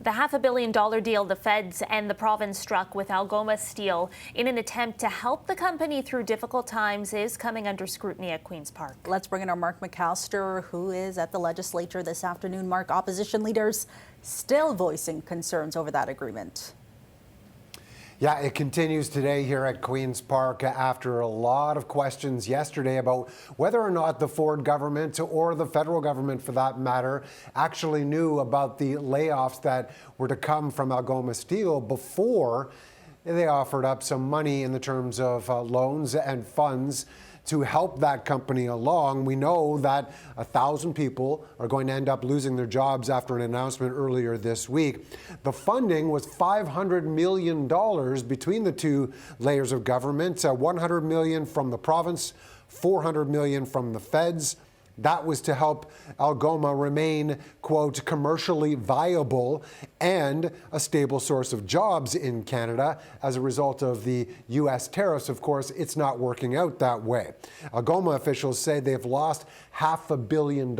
The $500 million deal the feds and the province struck with Algoma Steel in an attempt to help the company through difficult times is coming under scrutiny at Queen's Park. Let's bring in our Mark McAllister, who is at the legislature this afternoon. Mark, opposition leaders still voicing concerns over that agreement. Yeah, it continues today here at Queen's Park after a lot of questions yesterday about whether or not the Ford government, or the federal government for that matter, actually knew about the layoffs that were to come from Algoma Steel before they offered up some money in the terms of loans and funds to help that company along. We know that 1,000 people are going to end up losing their jobs after an announcement earlier this week. The funding was $500 million between the two layers of government, $100 million from the province, $400 million from the feds. That was to help Algoma remain, quote, commercially viable and a stable source of jobs in Canada. As a result of the U.S. tariffs, of course, it's not working out that way. Algoma officials say they've lost $500 million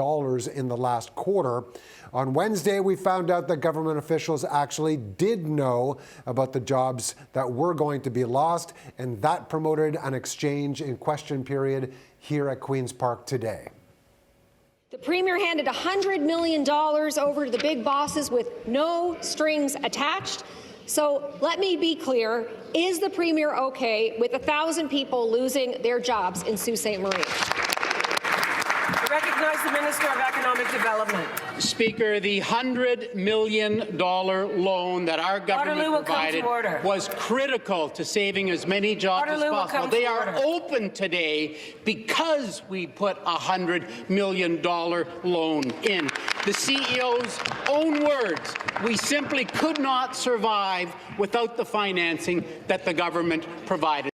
in the last quarter. On Wednesday, we found out that government officials actually did know about the jobs that were going to be lost, and that promoted an exchange in question period here at Queen's Park today. The Premier handed $100 million over to the big bosses with no strings attached. So let me be clear, is the Premier okay with 1,000 people losing their jobs in Sault Ste. Marie? I recognize the Minister of Economic Development. Speaker, the $100 million loan that our government provided was critical to saving as many jobs as possible. They are open today because we put a $100 million loan in. The CEO's own words, we simply could not survive without the financing that the government provided.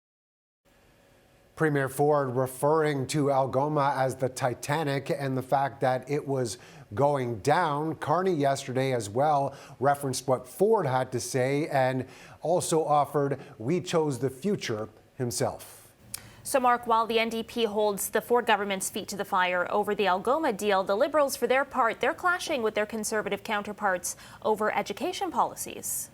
Premier Ford referring to Algoma as the Titanic and the fact that it was going down. Carney yesterday as well referenced what Ford had to say and also offered "we chose the future" himself. So, Mark, while the NDP holds the Ford government's feet to the fire over the Algoma deal, the Liberals, for their part, they're clashing with their Conservative counterparts over education policies.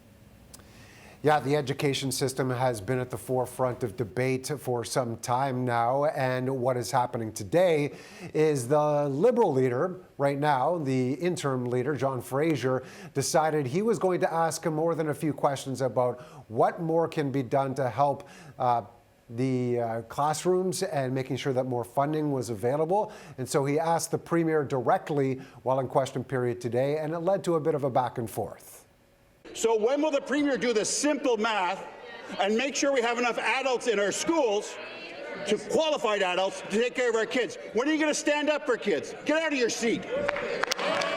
Yeah, the education system has been at the forefront of debate for some time now, and what is happening today is the Liberal leader right now, the interim leader, John Fraser, decided he was going to ask him more than a few questions about what more can be done to help the classrooms and making sure that more funding was available. And so he asked the Premier directly while in question period today, and it led to a bit of a back and forth. So when will the Premier do the simple math and make sure we have enough adults in our schools, to qualified adults, to take care of our kids? When are you going to stand up for kids? Get out of your seat.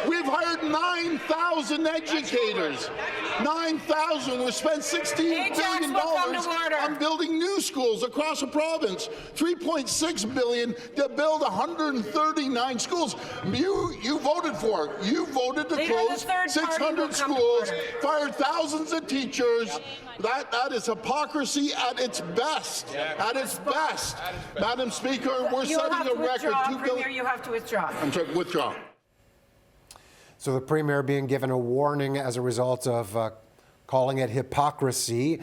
We've hired 9,000 educators. 9,000. We've spent $16 billion on building new schools across the province. $3.6 billion to build 139 schools. You voted for it. You voted to close 600 schools, fired thousands of teachers. That is hypocrisy at its best. At its best. Madam Speaker, we're setting a record. Premier, you have to withdraw. I'm sorry, withdraw. So the Premier being given a warning as a result of calling it hypocrisy.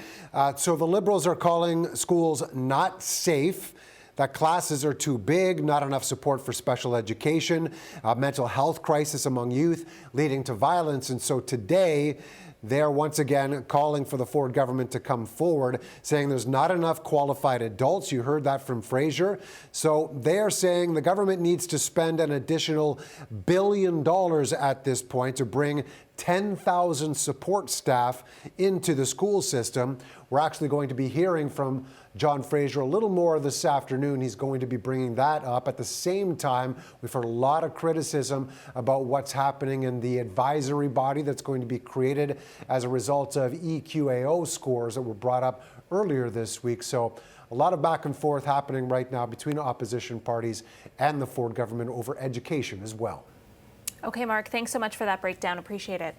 So the Liberals are calling schools not safe, that classes are too big, not enough support for special education, a mental health crisis among youth leading to violence. And so today, they're once again calling for the Ford government to come forward, saying there's not enough qualified adults. You heard that from Fraser. So they're saying the government needs to spend an additional $1 billion at this point to bring 10,000 support staff into the school system. We're actually going to be hearing from John Fraser a little more this afternoon. He's going to be bringing that up. At the same time, we've heard a lot of criticism about what's happening in the advisory body that's going to be created as a result of EQAO scores that were brought up earlier this week. So a lot of back and forth happening right now between opposition parties and the Ford government over education as well. Okay, Mark, thanks so much for that breakdown. Appreciate it.